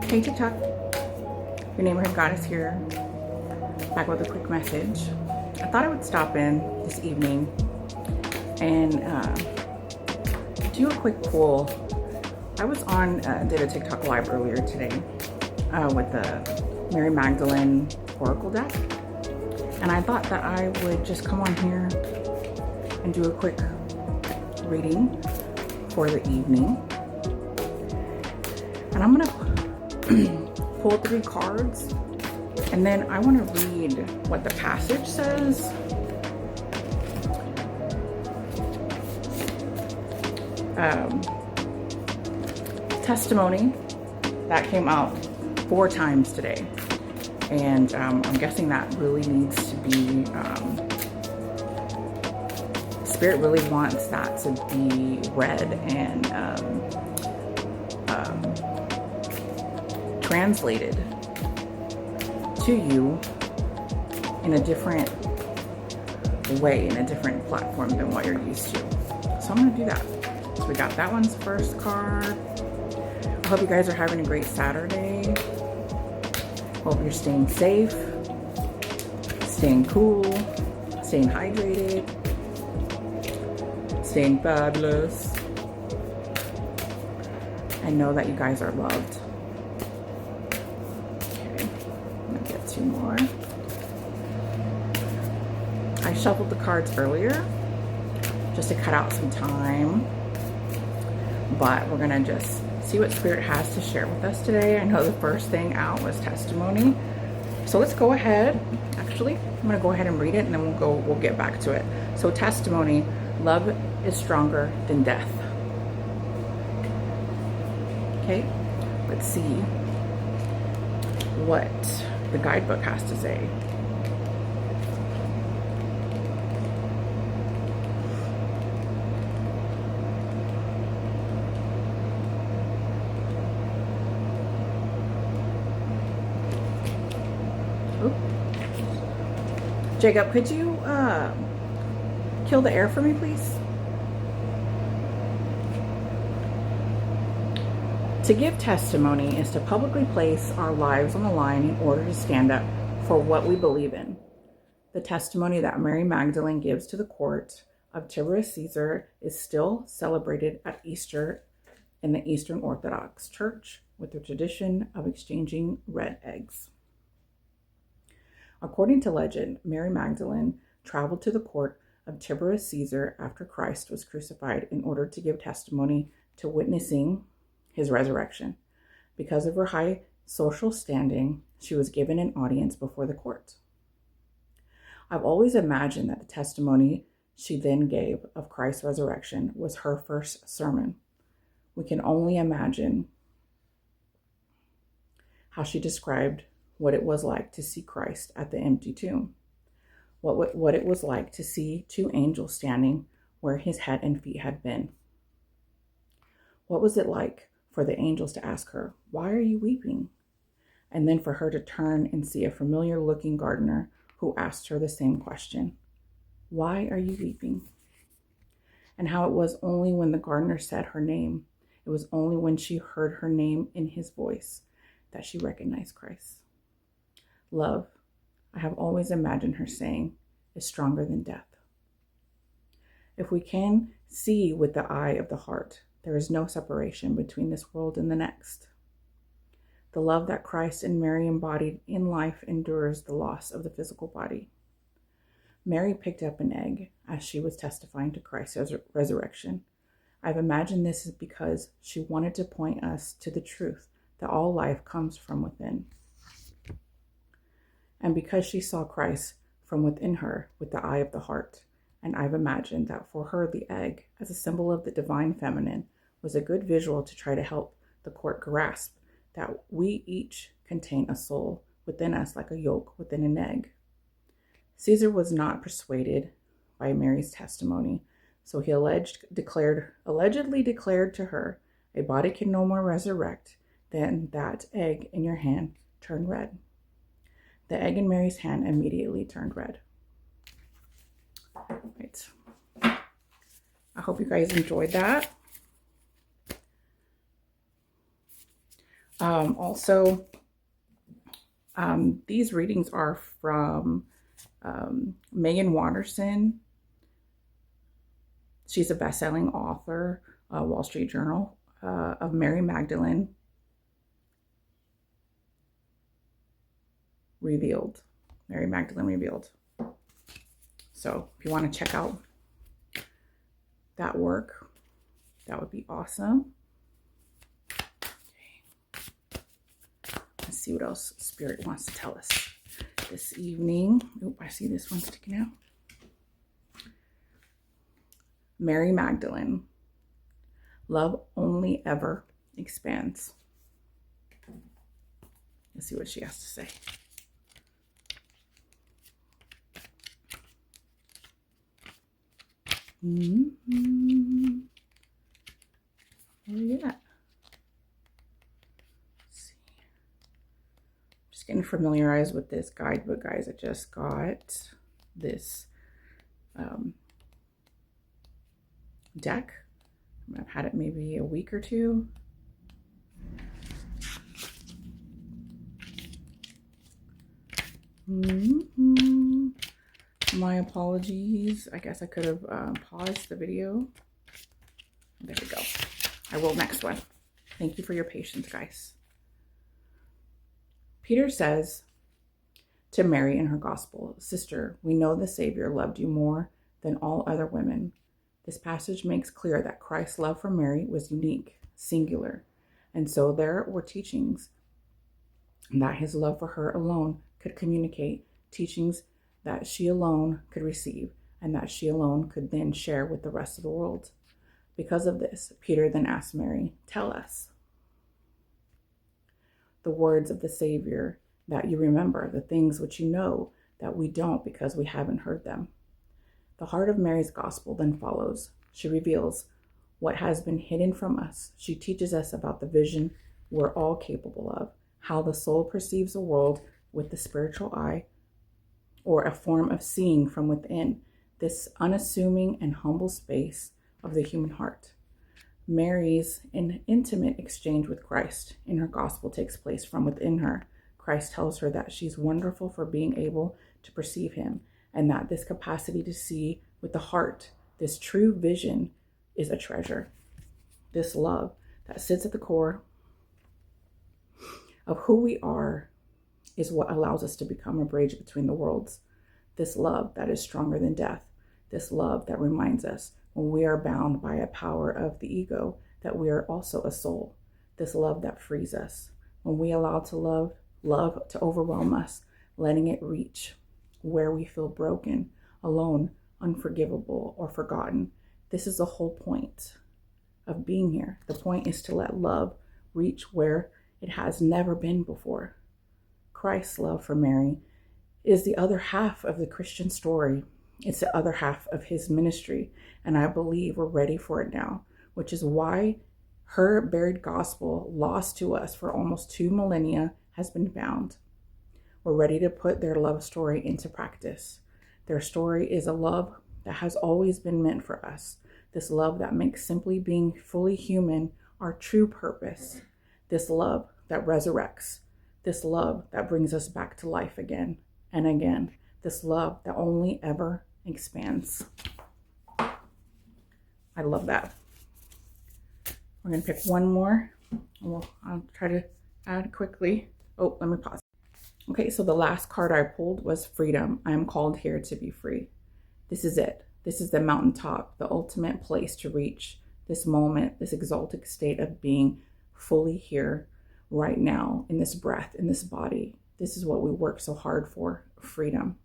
Hey TikTok, your neighborhood goddess here, back with a quick message. I thought I would stop in this evening and do a quick poll. I was did a TikTok live earlier today with the Mary Magdalene Oracle deck, and I thought that I would just come on here and do a quick reading for the evening. And I'm gonna pull 3 cards, and then I want to read what the passage says. Testimony that came out 4 times today, and I'm guessing that really needs to be Spirit really wants that to be read and translated to you in a different way, in a different platform than what you're used to. So I'm going to do that. So we got that one's first card. I hope you guys are having a great Saturday. Hope you're staying safe, staying cool, staying hydrated, staying fabulous, and know that you guys are loved. Okay, I'm gonna get 2 more. I shuffled the cards earlier just to cut out some time, but we're gonna just see what Spirit has to share with us today. I know the first thing out was testimony, so let's go ahead. Actually, I'm gonna go ahead and read it, and then we'll get back to it. So testimony: love is stronger than death. Okay, let's see what the guidebook has to say. Oop. Jacob, could you kill the air for me, please? To give testimony is to publicly place our lives on the line in order to stand up for what we believe in. The testimony that Mary Magdalene gives to the court of Tiberius Caesar is still celebrated at Easter in the Eastern Orthodox Church with the tradition of exchanging red eggs. According to legend, Mary Magdalene traveled to the court of Tiberius Caesar after Christ was crucified in order to give testimony to witnessing his resurrection. Because of her high social standing, she was given an audience before the court. I've always imagined that the testimony she then gave of Christ's resurrection was her first sermon. We can only imagine how she described what it was like to see Christ at the empty tomb, what it was like to see 2 angels standing where his head and feet had been. What was it like for the angels to ask her, "Why are you weeping?" And then for her to turn and see a familiar-looking gardener who asked her the same question, "Why are you weeping?" And how it was only when the gardener said her name, it was only when she heard her name in his voice that she recognized Christ. Love, I have always imagined her saying, is stronger than death. If we can see with the eye of the heart, there is no separation between this world and the next. The love that Christ and Mary embodied in life endures the loss of the physical body. Mary picked up an egg as she was testifying to Christ's resurrection. I've imagined this is because she wanted to point us to the truth that all life comes from within. And because she saw Christ from within her with the eye of the heart, and I've imagined that for her the egg, as a symbol of the divine feminine, was a good visual to try to help the court grasp that we each contain a soul within us like a yolk within an egg. Caesar was not persuaded by Mary's testimony, so he allegedly declared to her, "A body can no more resurrect than that egg in your hand turned red." The egg in Mary's hand immediately turned red. Right. I hope you guys enjoyed that. Also, these readings are from Megan Watterson. She's a best-selling author, Wall Street Journal, of Mary Magdalene Revealed. Mary Magdalene Revealed. So if you want to check out that work, that would be awesome. Okay. Let's see what else Spirit wants to tell us this evening. Oh, I see this one sticking out. Mary Magdalene. Love only ever expands. Let's see what she has to say. Mm-hmm. Where are you at? Let's see. Just getting familiarized with this guidebook, guys. I just got this deck. I've had it maybe a week or two. Mm-hmm. My apologies. I guess I could have paused the video. There we go. I will next one. Thank you for your patience, guys. Peter says to Mary in her gospel, "Sister, we know the Savior loved you more than all other women." This passage makes clear that Christ's love for Mary was unique, singular, and so there were teachings that his love for her alone could communicate, teachings that she alone could receive, and that she alone could then share with the rest of the world. Because of this, Peter then asked Mary, "Tell us the words of the Savior that you remember, the things which you know that we don't because we haven't heard them." The heart of Mary's gospel then follows. She reveals what has been hidden from us. She teaches us about the vision we're all capable of, how the soul perceives the world with the spiritual eye, or a form of seeing from within this unassuming and humble space of the human heart. Mary's intimate exchange with Christ in her gospel takes place from within her. Christ tells her that she's wonderful for being able to perceive him, and that this capacity to see with the heart, this true vision, is a treasure. This love that sits at the core of who we are is what allows us to become a bridge between the worlds. This love that is stronger than death. This love that reminds us when we are bound by a power of the ego that we are also a soul. This love that frees us when we allow to love to overwhelm us, letting it reach where we feel broken, alone, unforgivable, or forgotten. This is the whole point of being here. The point is to let love reach where it has never been before. Christ's love for Mary is the other half of the Christian story. It's the other half of his ministry, and I believe we're ready for it now, which is why her buried gospel, lost to us for almost 2 millennia, has been found. We're ready to put their love story into practice. Their story is a love that has always been meant for us. This love that makes simply being fully human our true purpose. This love that resurrects. This love that brings us back to life again and again. This love that only ever expands. I love that. We're going to pick one more. I'll try to add quickly. Oh, let me pause. Okay, so the last card I pulled was freedom. I am called here to be free. This is it. This is the mountaintop, the ultimate place to reach this moment, this exalted state of being fully here right now in this breath, in this body. This is what we work so hard for, freedom.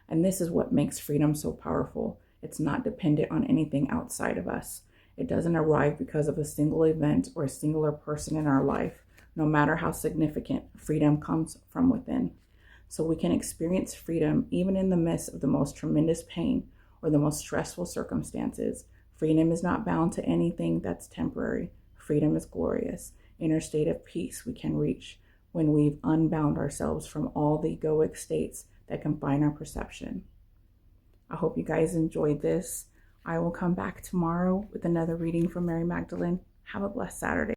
And this is what makes freedom so powerful. It's not dependent on anything outside of us. It doesn't arrive because of a single event or a singular person in our life. No matter how significant, freedom comes from within. So we can experience freedom even in the midst of the most tremendous pain or the most stressful circumstances. Freedom is not bound to anything that's temporary. Freedom is glorious. Inner state of peace we can reach when we've unbound ourselves from all the egoic states that confine our perception. I hope you guys enjoyed this. I will come back tomorrow with another reading from Mary Magdalene. Have a blessed Saturday.